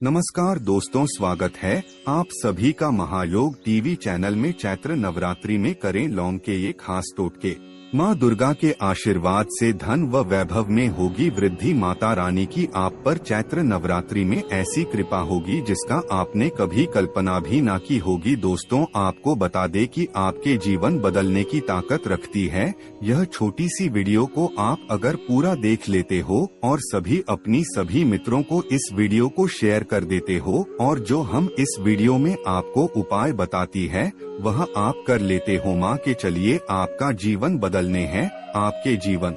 नमस्कार दोस्तों, स्वागत है आप सभी का महायोग टीवी चैनल में। चैत्र नवरात्रि में करें लौंग के ये खास टोटके। माँ दुर्गा के आशीर्वाद से धन व वैभव में होगी वृद्धि। माता रानी की आप पर चैत्र नवरात्रि में ऐसी कृपा होगी जिसका आपने कभी कल्पना भी ना की होगी। दोस्तों, आपको बता दें कि आपके जीवन बदलने की ताकत रखती है। यह छोटी सी वीडियो को आप अगर पूरा देख लेते हो और अपनी सभी मित्रों को इस वीडियो को शेयर कर देते हो और जो हम इस वीडियो में आपको उपाय बताती है वह आप कर लेते हो, माँ के चलिए आपका जीवन बदलने हैं। आपके जीवन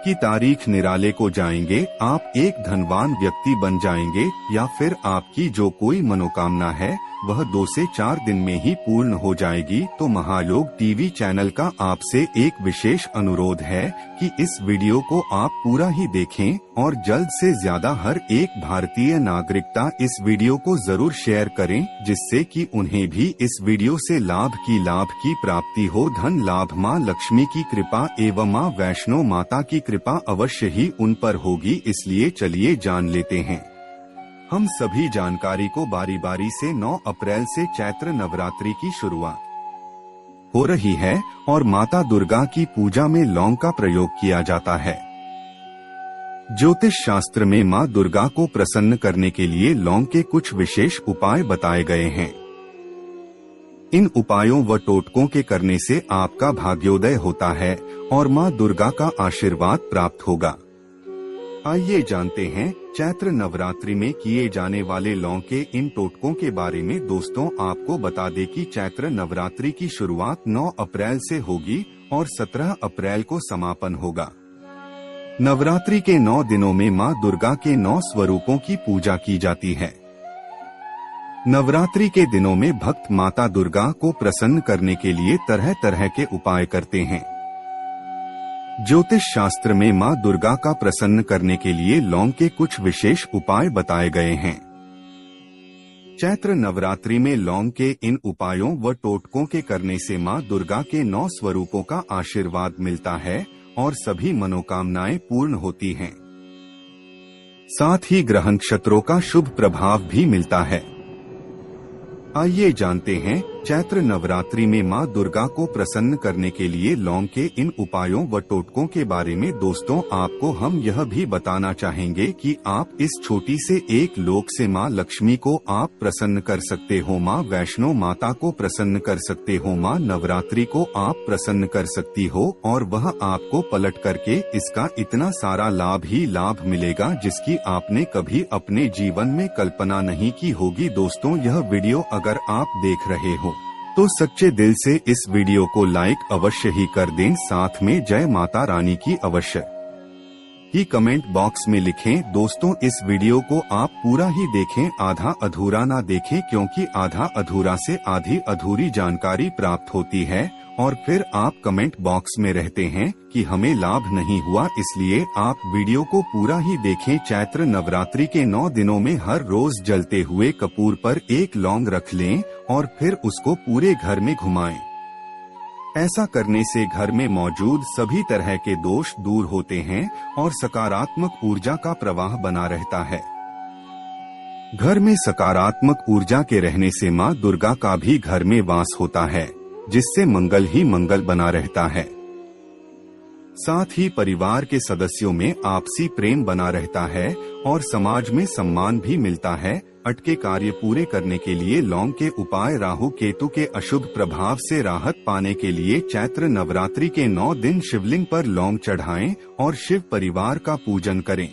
की तारीख निराले को जाएंगे, आप एक धनवान व्यक्ति बन जाएंगे या फिर आपकी जो कोई मनोकामना है वह 2 से 4 दिन में ही पूर्ण हो जाएगी। तो महायोग टीवी चैनल का आपसे एक विशेष अनुरोध है कि इस वीडियो को आप पूरा ही देखें और जल्द से ज्यादा हर एक भारतीय नागरिकता इस वीडियो को जरूर शेयर करें, जिससे कि उन्हें भी इस वीडियो से लाभ की प्राप्ति हो। धन लाभ, माँ लक्ष्मी की कृपा एवं माँ वैष्णो माता की कृपा अवश्य ही उन पर होगी। इसलिए चलिए जान लेते हैं हम सभी जानकारी को। बारी बारी से 9 अप्रैल से चैत्र नवरात्रि की शुरुआत हो रही है और माता दुर्गा की पूजा में लौंग का प्रयोग किया जाता है। ज्योतिष शास्त्र में माँ दुर्गा को प्रसन्न करने के लिए लौंग के कुछ विशेष उपाय बताए गए हैं। इन उपायों व टोटकों के करने से आपका भाग्योदय होता है और माँ दुर्गा का आशीर्वाद प्राप्त होगा। आइए जानते हैं चैत्र नवरात्रि में किए जाने वाले लौंग के इन टोटकों के बारे में। दोस्तों, आपको बता दें कि चैत्र नवरात्रि की शुरुआत 9 अप्रैल से होगी और 17 अप्रैल को समापन होगा। नवरात्रि के 9 दिनों में माँ दुर्गा के 9 स्वरूपों की पूजा की जाती है। नवरात्रि के दिनों में भक्त माता दुर्गा को प्रसन्न करने के लिए तरह तरह के उपाय करते हैं। ज्योतिष शास्त्र में माँ दुर्गा का प्रसन्न करने के लिए लौंग के कुछ विशेष उपाय बताए गए हैं। चैत्र नवरात्रि में लौंग के इन उपायों व टोटकों के करने से माँ दुर्गा के 9 स्वरूपों का आशीर्वाद मिलता है और सभी मनोकामनाएं पूर्ण होती हैं। साथ ही ग्रह नक्षत्रों का शुभ प्रभाव भी मिलता है। आइए जानते हैं चैत्र नवरात्रि में माँ दुर्गा को प्रसन्न करने के लिए लौंग के इन उपायों व टोटकों के बारे में। दोस्तों, आपको हम यह भी बताना चाहेंगे कि आप इस छोटी से एक लोक से माँ लक्ष्मी को आप प्रसन्न कर सकते हो, माँ वैष्णो माता को प्रसन्न कर सकते हो, माँ नवरात्रि को आप प्रसन्न कर सकती हो और वह आपको पलट करके इसका इतना सारा लाभ ही लाभ मिलेगा जिसकी आपने कभी अपने जीवन में कल्पना नहीं की होगी। दोस्तों, यह वीडियो अगर आप देख रहे हो तो सच्चे दिल से इस वीडियो को लाइक अवश्य ही कर दें। साथ में जय माता रानी की अवश्य ही कमेंट बॉक्स में लिखें। दोस्तों, इस वीडियो को आप पूरा ही देखें, आधा अधूरा ना देखें, क्योंकि आधा अधूरा से आधी अधूरी जानकारी प्राप्त होती है और फिर आप कमेंट बॉक्स में रहते हैं कि हमें लाभ नहीं हुआ। इसलिए आप वीडियो को पूरा ही देखें। चैत्र नवरात्रि के 9 दिनों में हर रोज जलते हुए कपूर पर एक लौंग रख लें और फिर उसको पूरे घर में घुमाएं। ऐसा करने से घर में मौजूद सभी तरह के दोष दूर होते हैं और सकारात्मक ऊर्जा का प्रवाह बना रहता है। घर में सकारात्मक ऊर्जा के रहने से माँ दुर्गा का भी घर में वास होता है, जिससे मंगल ही मंगल बना रहता है। साथ ही परिवार के सदस्यों में आपसी प्रेम बना रहता है और समाज में सम्मान भी मिलता है। अटके कार्य पूरे करने के लिए लौंग के उपाय। राहु केतु के अशुभ प्रभाव से राहत पाने के लिए चैत्र नवरात्रि के 9 दिन शिवलिंग पर लौंग चढ़ाएं और शिव परिवार का पूजन करें।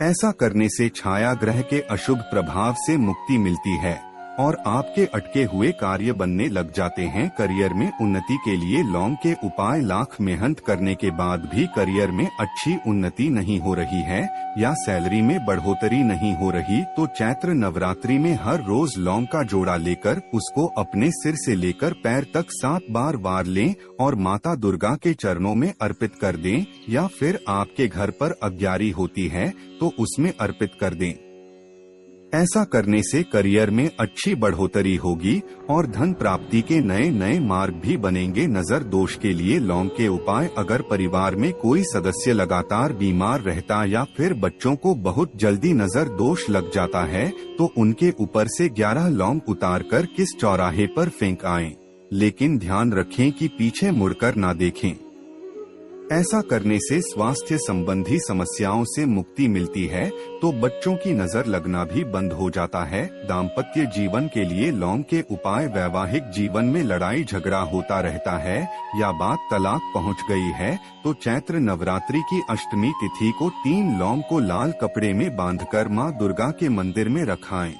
ऐसा करने से छाया ग्रह के अशुभ प्रभाव से मुक्ति मिलती है और आपके अटके हुए कार्य बनने लग जाते हैं। करियर में उन्नति के लिए लौंग के उपाय। लाख मेहनत करने के बाद भी करियर में अच्छी उन्नति नहीं हो रही है या सैलरी में बढ़ोतरी नहीं हो रही, तो चैत्र नवरात्रि में हर रोज लौंग का जोड़ा लेकर उसको अपने सिर से लेकर पैर तक 7 बार वार लें और माता दुर्गा के चरणों में अर्पित कर दें, या फिर आपके घर पर अग्यारी होती है तो उसमें अर्पित कर दें। ऐसा करने से करियर में अच्छी बढ़ोतरी होगी और धन प्राप्ति के नए नए मार्ग भी बनेंगे। नजर दोष के लिए लौंग के उपाय। अगर परिवार में कोई सदस्य लगातार बीमार रहता या फिर बच्चों को बहुत जल्दी नजर दोष लग जाता है तो उनके ऊपर से 11 लौंग उतारकर किस चौराहे पर फेंक आएं। लेकिन ध्यान रखें कि पीछे मुड़कर ना देखें। ऐसा करने से स्वास्थ्य संबंधी समस्याओं से मुक्ति मिलती है तो बच्चों की नजर लगना भी बंद हो जाता है। दाम्पत्य जीवन के लिए लौंग के उपाय। वैवाहिक जीवन में लड़ाई झगड़ा होता रहता है या बात तलाक पहुंच गई है तो चैत्र नवरात्रि की अष्टमी तिथि को 3 लौंग को लाल कपड़े में बांधकर मां दुर्गा के मंदिर में रखाएं।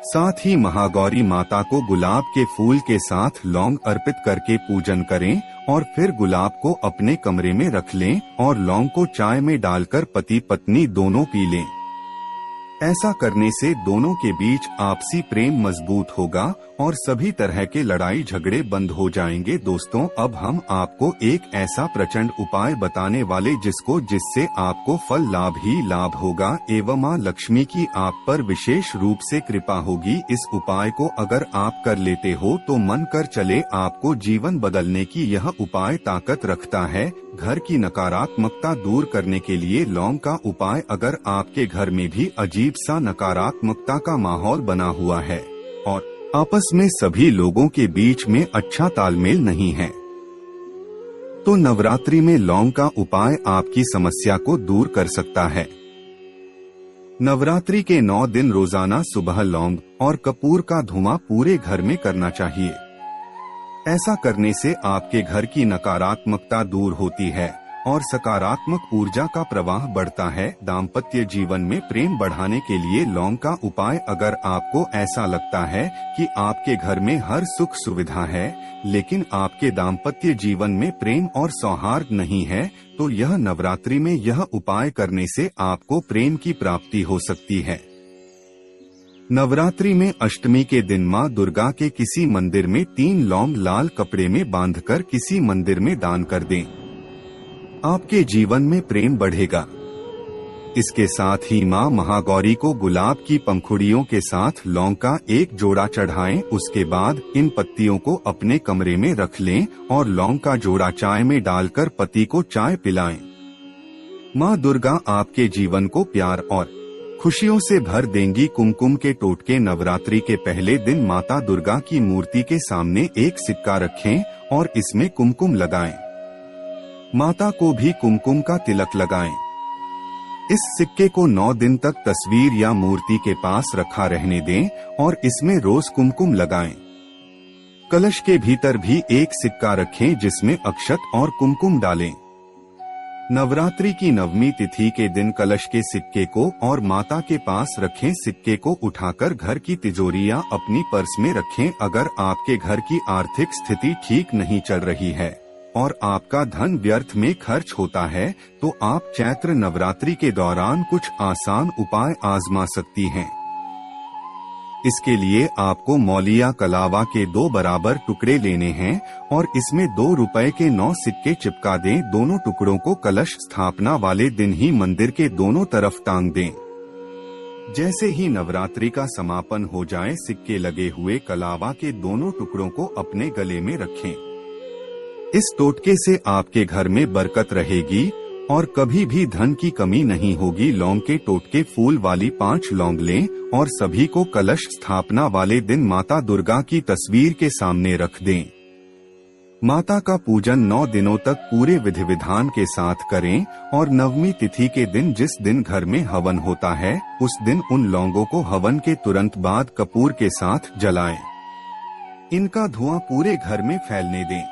साथ ही महागौरी माता को गुलाब के फूल के साथ लौंग अर्पित करके पूजन करें और फिर गुलाब को अपने कमरे में रख लें और लौंग को चाय में डालकर पति पत्नी दोनों पी लें। ऐसा करने से दोनों के बीच आपसी प्रेम मजबूत होगा और सभी तरह के लड़ाई झगड़े बंद हो जाएंगे। दोस्तों, अब हम आपको एक ऐसा प्रचंड उपाय बताने वाले जिससे आपको फल लाभ ही लाभ होगा एवं मां लक्ष्मी की आप पर विशेष रूप से कृपा होगी। इस उपाय को अगर आप कर लेते हो तो मन कर चले आपको जीवन बदलने की यह उपाय ताकत रखता है। घर की नकारात्मकता दूर करने के लिए लौंग का उपाय। अगर आपके घर में भी अजीब सा नकारात्मकता का माहौल बना हुआ है और आपस में सभी लोगों के बीच में अच्छा तालमेल नहीं है तो नवरात्रि में लौंग का उपाय आपकी समस्या को दूर कर सकता है। नवरात्रि के 9 दिन रोजाना सुबह लौंग और कपूर का धुआं पूरे घर में करना चाहिए। ऐसा करने से आपके घर की नकारात्मकता दूर होती है और सकारात्मक ऊर्जा का प्रवाह बढ़ता है। दाम्पत्य जीवन में प्रेम बढ़ाने के लिए लौंग का उपाय। अगर आपको ऐसा लगता है कि आपके घर में हर सुख सुविधा है लेकिन आपके दाम्पत्य जीवन में प्रेम और सौहार्द नहीं है तो यह नवरात्रि में यह उपाय करने से आपको प्रेम की प्राप्ति हो सकती है। नवरात्रि में अष्टमी के दिन मां दुर्गा के किसी मंदिर में 3 लौंग लाल कपड़े में बांधकर किसी मंदिर में दान कर दें। आपके जीवन में प्रेम बढ़ेगा। इसके साथ ही मां महागौरी को गुलाब की पंखुड़ियों के साथ लौंग का एक जोड़ा चढ़ाएं। उसके बाद इन पत्तियों को अपने कमरे में रख लें और लौंग का जोड़ा चाय में डालकर पति को चाय पिलाएं। मां दुर्गा आपके जीवन को प्यार और खुशियों से भर देंगी। कुमकुम के टोटके। नवरात्रि के पहले दिन माता दुर्गा की मूर्ति के सामने एक सिक्का रखें और इसमें कुमकुम लगाएं। माता को भी कुमकुम का तिलक लगाएं। इस सिक्के को 9 दिन तक तस्वीर या मूर्ति के पास रखा रहने दें और इसमें रोज कुमकुम लगाएं। कलश के भीतर भी एक सिक्का रखें जिसमें अक्षत और कुमकुम डालें। नवरात्रि की 9वीं तिथि के दिन कलश के सिक्के को और माता के पास रखें। सिक्के को उठाकर घर की तिजोरी या अपनी पर्स में रखें। अगर आपके घर की आर्थिक स्थिति ठीक नहीं चल रही है और आपका धन व्यर्थ में खर्च होता है तो आप चैत्र नवरात्रि के दौरान कुछ आसान उपाय आजमा सकती हैं। इसके लिए आपको मौलिया कलावा के 2 बराबर टुकड़े लेने हैं और इसमें 2 रुपए के 9 सिक्के चिपका दें। दोनों टुकड़ों को कलश स्थापना वाले दिन ही मंदिर के दोनों तरफ टांग दें। जैसे ही नवरात्रि का समापन हो जाए सिक्के लगे हुए कलावा के दोनों टुकड़ों को अपने गले में रखें। इस टोटके से आपके घर में बरकत रहेगी और कभी भी धन की कमी नहीं होगी। लौंग के टोटके फूल वाली 5 लौंग लें और सभी को कलश स्थापना वाले दिन माता दुर्गा की तस्वीर के सामने रख दें। माता का पूजन 9 दिनों तक पूरे विधि विधान के साथ करें और 9वीं तिथि के दिन जिस दिन घर में हवन होता है उस दिन उन लौंगों को हवन के तुरंत बाद कपूर के साथ जलाएं। इनका धुआं पूरे घर में फैलने दें।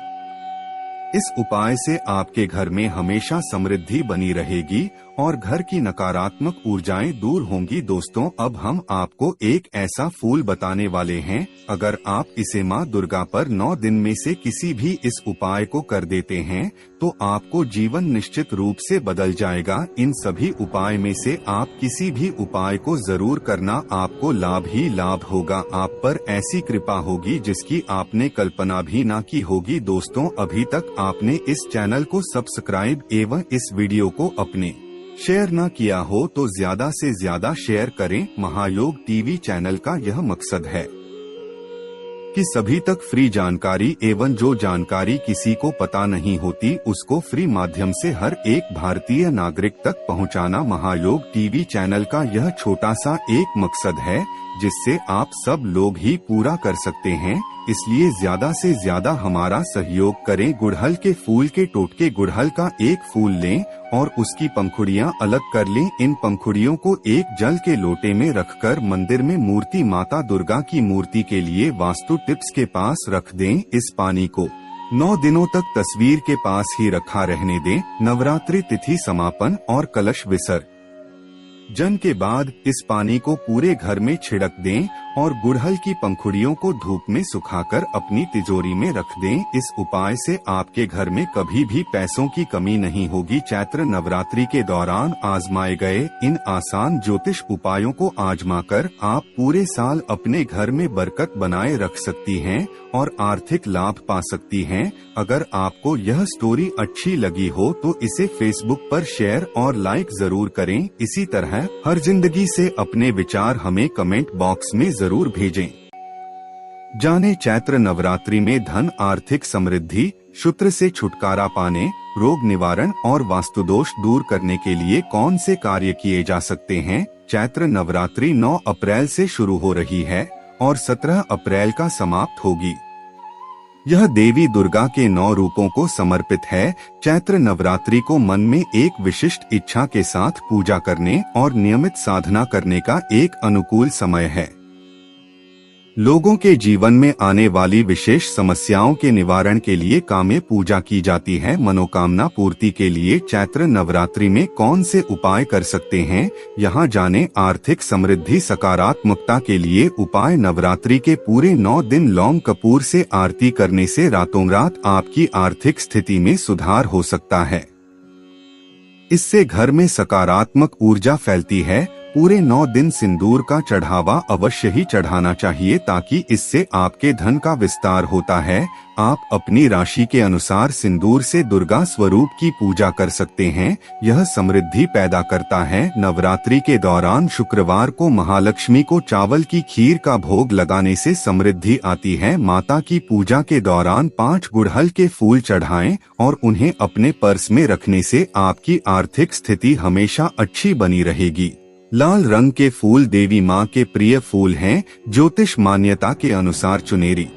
इस उपाय से आपके घर में हमेशा समृद्धि बनी रहेगी और घर की नकारात्मक ऊर्जाएं दूर होंगी। दोस्तों, अब हम आपको एक ऐसा फूल बताने वाले हैं, अगर आप इसे मां दुर्गा पर 9 दिन में से किसी भी इस उपाय को कर देते हैं तो आपको जीवन निश्चित रूप से बदल जाएगा। इन सभी उपाय में से आप किसी भी उपाय को जरूर करना, आपको लाभ ही लाभ होगा। आप पर ऐसी कृपा होगी जिसकी आपने कल्पना भी ना की होगी। दोस्तों, अभी तक आपने इस चैनल को सब्सक्राइब एवं इस वीडियो को अपने शेयर ना किया हो तो ज्यादा से ज्यादा शेयर करें। महायोग टीवी चैनल का यह मकसद है कि सभी तक फ्री जानकारी एवं जो जानकारी किसी को पता नहीं होती उसको फ्री माध्यम से हर एक भारतीय नागरिक तक पहुंचाना महायोग टीवी चैनल का यह छोटा सा एक मकसद है, जिससे आप सब लोग ही पूरा कर सकते हैं। इसलिए ज्यादा से ज्यादा हमारा सहयोग करें। गुड़हल के फूल के टोटके गुड़हल का एक फूल लें और उसकी पंखुड़ियां अलग कर लें। इन पंखुड़ियों को एक जल के लोटे में रखकर मंदिर में मूर्ति माता दुर्गा की मूर्ति के लिए वास्तु टिप्स के पास रख दें। इस पानी को 9 दिनों तक तस्वीर के पास ही रखा रहने दें। नवरात्रि तिथि समापन और कलश विसर्जन के बाद इस पानी को पूरे घर में छिड़क दें और गुड़हल की पंखुड़ियों को धूप में सुखाकर अपनी तिजोरी में रख दें। इस उपाय से आपके घर में कभी भी पैसों की कमी नहीं होगी। चैत्र नवरात्रि के दौरान आजमाए गए इन आसान ज्योतिष उपायों को आजमाकर आप पूरे साल अपने घर में बरकत बनाए रख सकती हैं और आर्थिक लाभ पा सकती हैं। अगर आपको यह स्टोरी अच्छी लगी हो तो इसे फेसबुक पर शेयर और लाइक जरूर करें। इसी तरह हर जिंदगी से अपने विचार हमें कमेंट बॉक्स में जरूर भेजें। जाने चैत्र नवरात्रि में धन आर्थिक समृद्धि, शत्रु से छुटकारा पाने, रोग निवारण और वास्तुदोष दूर करने के लिए कौन से कार्य किए जा सकते हैं। चैत्र नवरात्रि 9 अप्रैल से शुरू हो रही है और 17 अप्रैल का समाप्त होगी। यह देवी दुर्गा के 9 रूपों को समर्पित है। चैत्र नवरात्रि को मन में एक विशिष्ट इच्छा के साथ पूजा करने और नियमित साधना करने का एक अनुकूल समय है। लोगों के जीवन में आने वाली विशेष समस्याओं के निवारण के लिए काम्य पूजा की जाती है। मनोकामना पूर्ति के लिए चैत्र नवरात्रि में कौन से उपाय कर सकते हैं, यहाँ जाने। आर्थिक समृद्धि सकारात्मकता के लिए उपाय। नवरात्रि के पूरे 9 दिन लौंग कपूर से आरती करने से रातों रात आपकी आर्थिक स्थिति में सुधार हो सकता है। इससे घर में सकारात्मक ऊर्जा फैलती है। पूरे 9 दिन सिंदूर का चढ़ावा अवश्य ही चढ़ाना चाहिए, ताकि इससे आपके धन का विस्तार होता है। आप अपनी राशि के अनुसार सिंदूर से दुर्गा स्वरूप की पूजा कर सकते हैं। यह समृद्धि पैदा करता है। नवरात्रि के दौरान शुक्रवार को महालक्ष्मी को चावल की खीर का भोग लगाने से समृद्धि आती है। माता की पूजा के दौरान 5 गुड़हल के फूल चढ़ाएं और उन्हें अपने पर्स में रखने से आपकी आर्थिक स्थिति हमेशा अच्छी बनी रहेगी। लाल रंग के फूल देवी माँ के प्रिय फूल हैं। ज्योतिष मान्यता के अनुसार चुनेरी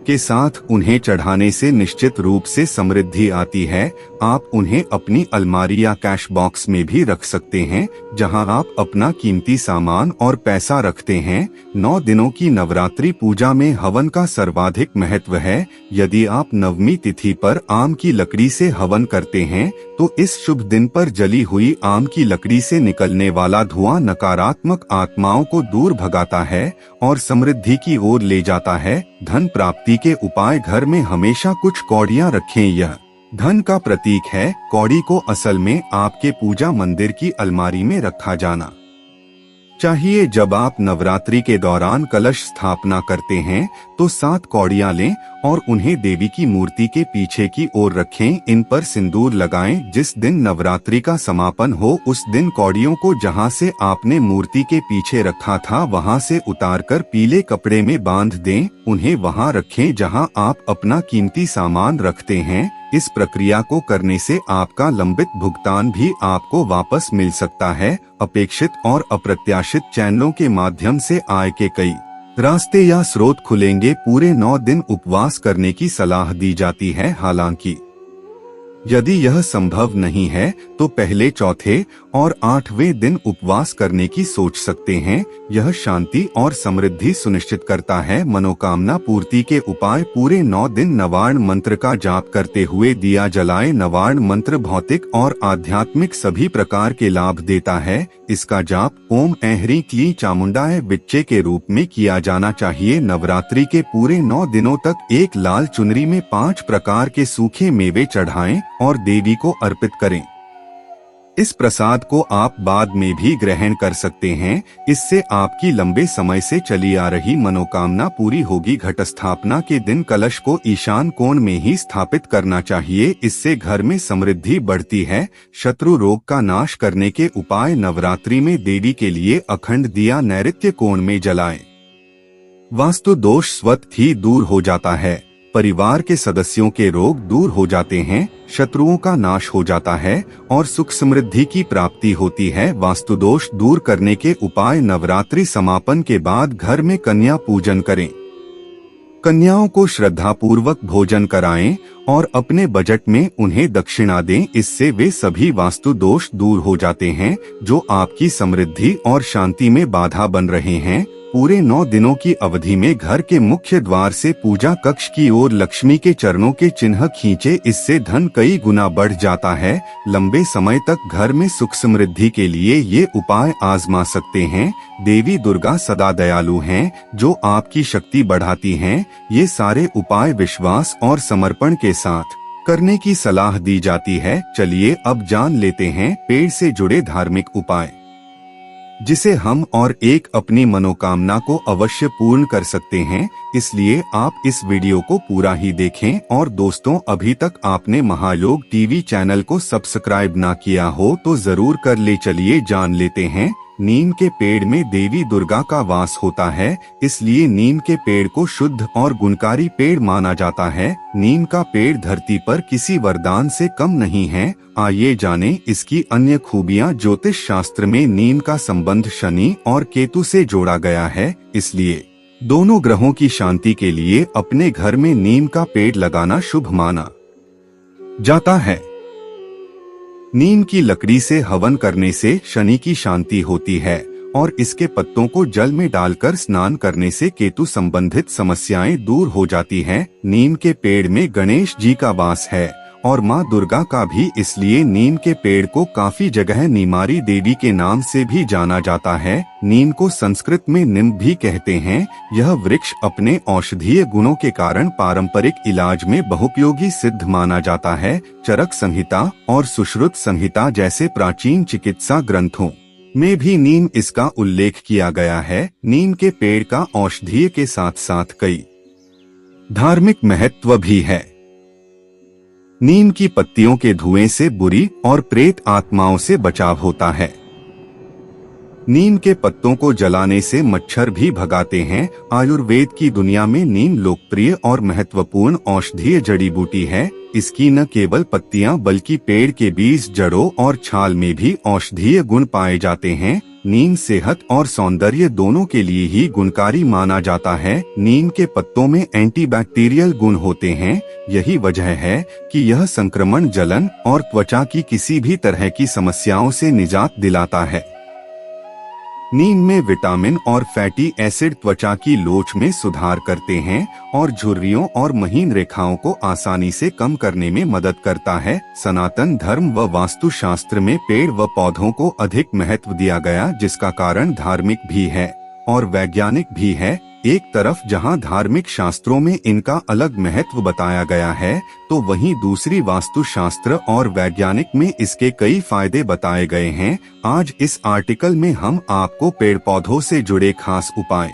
के साथ उन्हें चढ़ाने से निश्चित रूप से समृद्धि आती है। आप उन्हें अपनी अलमारी या कैश बॉक्स में भी रख सकते हैं, जहां आप अपना कीमती सामान और पैसा रखते हैं। 9 दिनों की नवरात्रि पूजा में हवन का सर्वाधिक महत्व है। यदि आप नवमी तिथि पर आम की लकड़ी से हवन करते हैं तो इस शुभ दिन पर जली हुई आम की लकड़ी से निकलने वाला धुआं नकारात्मक आत्माओं को दूर भगाता है और समृद्धि की ओर ले जाता है। धन प्राप्ति के उपाय। घर में हमेशा कुछ कौड़ियां रखें, यह धन का प्रतीक है। कौड़ी को असल में आपके पूजा मंदिर की अलमारी में रखा जाना चाहिए। जब आप नवरात्रि के दौरान कलश स्थापना करते हैं तो 7 कौड़ियां लें और उन्हें देवी की मूर्ति के पीछे की ओर रखें। इन पर सिंदूर लगाएं। जिस दिन नवरात्रि का समापन हो उस दिन कौड़ियों को जहां से आपने मूर्ति के पीछे रखा था वहां से उतारकर पीले कपड़े में बांध दें। उन्हें वहां रखें जहां आप अपना कीमती सामान रखते हैं। इस प्रक्रिया को करने से आपका लंबित भुगतान भी आपको वापस मिल सकता है। अपेक्षित और अप्रत्याशित चैनलों के माध्यम से आय के कई रास्ते या स्रोत खुलेंगे। पूरे 9 दिन उपवास करने की सलाह दी जाती है। हालांकि यदि यह संभव नहीं है तो पहले, चौथे और 8वें दिन उपवास करने की सोच सकते हैं। यह शांति और समृद्धि सुनिश्चित करता है। मनोकामना पूर्ति के उपाय। पूरे 9 दिन नवार्ण मंत्र का जाप करते हुए दिया जलाएं। नवार्ण मंत्र भौतिक और आध्यात्मिक सभी प्रकार के लाभ देता है। इसका जाप ओम ऐं क्लीं चामुंडाय विच्चे के रूप में किया जाना चाहिए। नवरात्रि के पूरे 9 दिनों तक एक लाल चुनरी में 5 प्रकार के सूखे मेवे चढ़ाएं और देवी को अर्पित करें। इस प्रसाद को आप बाद में भी ग्रहण कर सकते हैं। इससे आपकी लंबे समय से चली आ रही मनोकामना पूरी होगी। घट स्थापना के दिन कलश को ईशान कोण में ही स्थापित करना चाहिए। इससे घर में समृद्धि बढ़ती है। शत्रु रोग का नाश करने के उपाय। नवरात्रि में देवी के लिए अखंड दिया नैऋत्य कोण में जलाएं। वास्तु दोष स्वतः ही दूर हो जाता है। परिवार के सदस्यों के रोग दूर हो जाते हैं, शत्रुओं का नाश हो जाता है और सुख समृद्धि की प्राप्ति होती है। वास्तु दोष दूर करने के उपाय। नवरात्रि समापन के बाद घर में कन्या पूजन करें। कन्याओं को श्रद्धा पूर्वक भोजन कराएं और अपने बजट में उन्हें दक्षिणा दें। इससे वे सभी वास्तु दोष दूर हो जाते हैं जो आपकी समृद्धि और शांति में बाधा बन रहे हैं। पूरे 9 दिनों की अवधि में घर के मुख्य द्वार से पूजा कक्ष की ओर लक्ष्मी के चरणों के चिन्ह खींचे। इससे धन कई गुना बढ़ जाता है। लंबे समय तक घर में सुख समृद्धि के लिए ये उपाय आजमा सकते हैं। देवी दुर्गा सदा दयालु हैं, जो आपकी शक्ति बढ़ाती हैं। ये सारे उपाय विश्वास और समर्पण के साथ करने की सलाह दी जाती है। चलिए अब जान लेते हैं पेड़ से जुड़े धार्मिक उपाय, जिसे हम और एक अपनी मनोकामना को अवश्य पूर्ण कर सकते हैं। इसलिए आप इस वीडियो को पूरा ही देखें। और दोस्तों, अभी तक आपने महायोग टीवी चैनल को सब्सक्राइब ना किया हो तो जरूर कर ले। चलिए जान लेते हैं। नीम के पेड़ में देवी दुर्गा का वास होता है, इसलिए नीम के पेड़ को शुद्ध और गुणकारी पेड़ माना जाता है। नीम का पेड़ धरती पर किसी वरदान से कम नहीं है। आइए जानें इसकी अन्य खूबियां। ज्योतिष शास्त्र में नीम का संबंध शनि और केतु से जोड़ा गया है, इसलिए दोनों ग्रहों की शांति के लिए अपने घर में नीम का पेड़ लगाना शुभ माना जाता है। नीम की लकड़ी से हवन करने से शनि की शांति होती है और इसके पत्तों को जल में डालकर स्नान करने से केतु संबंधित समस्याएं दूर हो जाती हैं। नीम के पेड़ में गणेश जी का वास है और माँ दुर्गा का भी, इसलिए नीम के पेड़ को काफी जगह नीमारी देवी के नाम से भी जाना जाता है। नीम को संस्कृत में निम भी कहते हैं। यह वृक्ष अपने औषधीय गुणों के कारण पारंपरिक इलाज में बहुपयोगी सिद्ध माना जाता है। चरक संहिता और सुश्रुत संहिता जैसे प्राचीन चिकित्सा ग्रंथों में भी नीम इसका उल्लेख किया गया है। नीम के पेड़ का औषधीय के साथ साथ कई धार्मिक महत्व भी है। नीम की पत्तियों के धुएं से बुरी और प्रेत आत्माओं से बचाव होता है। नीम के पत्तों को जलाने से मच्छर भी भगाते हैं। आयुर्वेद की दुनिया में नीम लोकप्रिय और महत्वपूर्ण औषधीय जड़ी बूटी है। इसकी न केवल पत्तियां बल्कि पेड़ के बीज, जड़ों और छाल में भी औषधीय गुण पाए जाते हैं। नीम सेहत और सौंदर्य दोनों के लिए ही गुणकारी माना जाता है। नीम के पत्तों में एंटीबैक्टीरियल गुण होते हैं। यही वजह है कि यह संक्रमण, जलन और त्वचा की किसी भी तरह की समस्याओं से निजात दिलाता है। नीम में विटामिन और फैटी एसिड त्वचा की लोच में सुधार करते हैं और झुर्रियों और महीन रेखाओं को आसानी से कम करने में मदद करता है। सनातन धर्म व वास्तुशास्त्र में पेड़ व पौधों को अधिक महत्व दिया गया, जिसका कारण धार्मिक भी है और वैज्ञानिक भी है। एक तरफ जहां धार्मिक शास्त्रों में इनका अलग महत्व बताया गया है, तो वहीं दूसरी वास्तुशास्त्र और वैज्ञानिक में इसके कई फायदे बताए गए हैं। आज इस आर्टिकल में हम आपको पेड़ पौधों से जुड़े खास उपाय।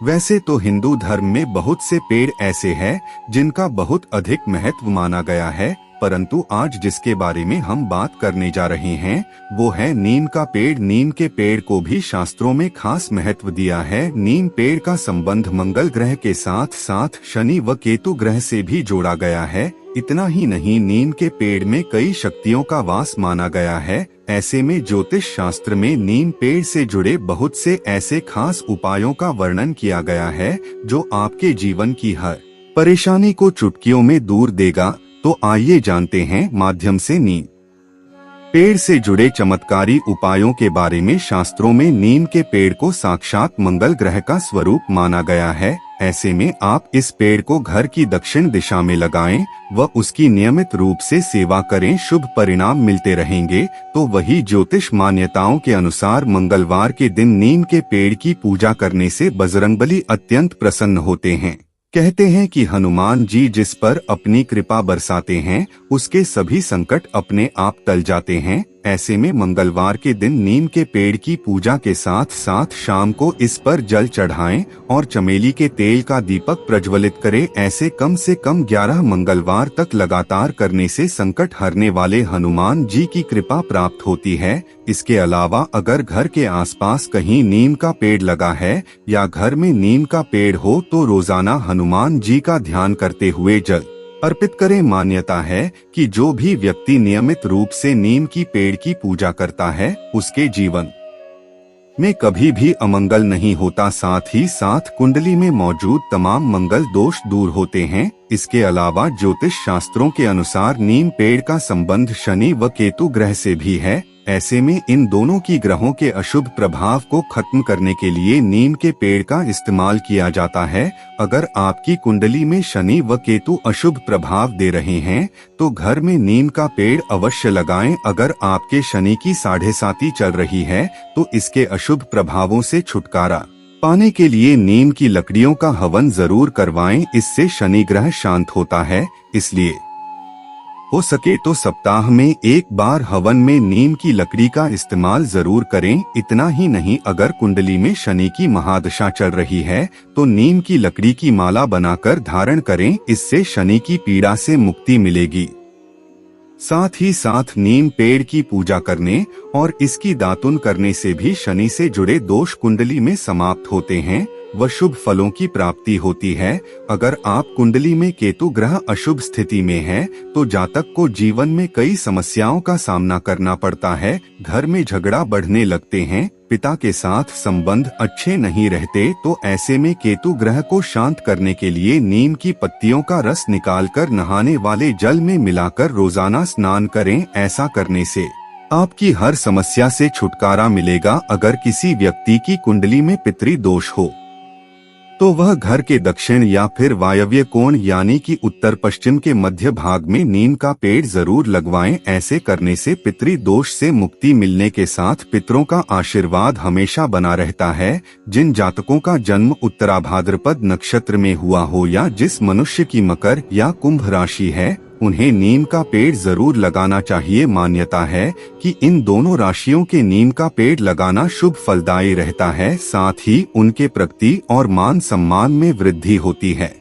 वैसे तो हिंदू धर्म में बहुत से पेड़ ऐसे हैं जिनका बहुत अधिक महत्व माना गया है, परंतु आज जिसके बारे में हम बात करने जा रहे हैं वो है नीम का पेड़। नीम के पेड़ को भी शास्त्रों में खास महत्व दिया है। नीम पेड़ का संबंध मंगल ग्रह के साथ साथ शनि व केतु ग्रह से भी जोड़ा गया है। इतना ही नहीं, नीम के पेड़ में कई शक्तियों का वास माना गया है। ऐसे में ज्योतिष शास्त्र में नीम पेड़ से जुड़े बहुत से ऐसे खास उपायों का वर्णन किया गया है जो आपके जीवन की हर परेशानी को चुटकियों में दूर देगा। तो आइए जानते हैं माध्यम से नीम पेड़ से जुड़े चमत्कारी उपायों के बारे में। शास्त्रों में नीम के पेड़ को साक्षात मंगल ग्रह का स्वरूप माना गया है। ऐसे में आप इस पेड़ को घर की दक्षिण दिशा में लगाएं व उसकी नियमित रूप से सेवा करें, शुभ परिणाम मिलते रहेंगे। तो वही ज्योतिष मान्यताओं के अनुसार मंगलवार के दिन नीम के पेड़ की पूजा करने से बजरंगबली अत्यंत प्रसन्न होते हैं। कहते हैं कि हनुमान जी जिस पर अपनी कृपा बरसाते हैं उसके सभी संकट अपने आप टल जाते हैं। ऐसे में मंगलवार के दिन नीम के पेड़ की पूजा के साथ साथ शाम को इस पर जल चढ़ाएं और चमेली के तेल का दीपक प्रज्वलित करें। ऐसे कम से कम 11 मंगलवार तक लगातार करने से संकट हरने वाले हनुमान जी की कृपा प्राप्त होती है। इसके अलावा अगर घर के आसपास कहीं नीम का पेड़ लगा है या घर में नीम का पेड़ हो तो रोजाना हनुमान जी का ध्यान करते हुए जल अर्पित करें। मान्यता है कि जो भी व्यक्ति नियमित रूप से नीम की पेड़ की पूजा करता है उसके जीवन में कभी भी अमंगल नहीं होता, साथ ही साथ कुंडली में मौजूद तमाम मंगल दोष दूर होते हैं। इसके अलावा ज्योतिष शास्त्रों के अनुसार नीम पेड़ का संबंध शनि व केतु ग्रह से भी है। ऐसे में इन दोनों की ग्रहों के अशुभ प्रभाव को खत्म करने के लिए नीम के पेड़ का इस्तेमाल किया जाता है। अगर आपकी कुंडली में शनि व केतु अशुभ प्रभाव दे रहे हैं तो घर में नीम का पेड़ अवश्य लगाएं। अगर आपके शनि की 7.5 चल रही है तो इसके अशुभ प्रभावों से छुटकारा पाने के लिए नीम की लकड़ियों का हवन जरूर करवाएं, इससे शनि ग्रह शांत होता है। इसलिए हो सके तो सप्ताह में एक बार हवन में नीम की लकड़ी का इस्तेमाल जरूर करें। इतना ही नहीं, अगर कुंडली में शनि की महादशा चल रही है तो नीम की लकड़ी की माला बनाकर धारण करें, इससे शनि की पीड़ा से मुक्ति मिलेगी। साथ ही साथ नीम पेड़ की पूजा करने और इसकी दातुन करने से भी शनि से जुड़े दोष कुंडली में समाप्त होते हैं व शुभ फलों की प्राप्ति होती है। अगर आप कुंडली में केतु ग्रह अशुभ स्थिति में है तो जातक को जीवन में कई समस्याओं का सामना करना पड़ता है। घर में झगड़ा बढ़ने लगते हैं, पिता के साथ संबंध अच्छे नहीं रहते, तो ऐसे में केतु ग्रह को शांत करने के लिए नीम की पत्तियों का रस निकालकर नहाने वाले जल में मिलाकर रोजाना स्नान करें। ऐसा करने से आपकी हर समस्या से छुटकारा मिलेगा। अगर किसी व्यक्ति की कुंडली में पितृ दोष हो तो वह घर के दक्षिण या फिर वायव्य कोण यानी कि उत्तर पश्चिम के मध्य भाग में नीम का पेड़ जरूर लगवाएं। ऐसे करने से पितृ दोष से मुक्ति मिलने के साथ पितरों का आशीर्वाद हमेशा बना रहता है। जिन जातकों का जन्म उत्तराभाद्रपद नक्षत्र में हुआ हो या जिस मनुष्य की मकर या कुंभ राशि है उन्हें नीम का पेड़ जरूर लगाना चाहिए। मान्यता है कि इन दोनों राशियों के नीम का पेड़ लगाना शुभ फलदायी रहता है, साथ ही उनके प्रगति और मान सम्मान में वृद्धि होती है।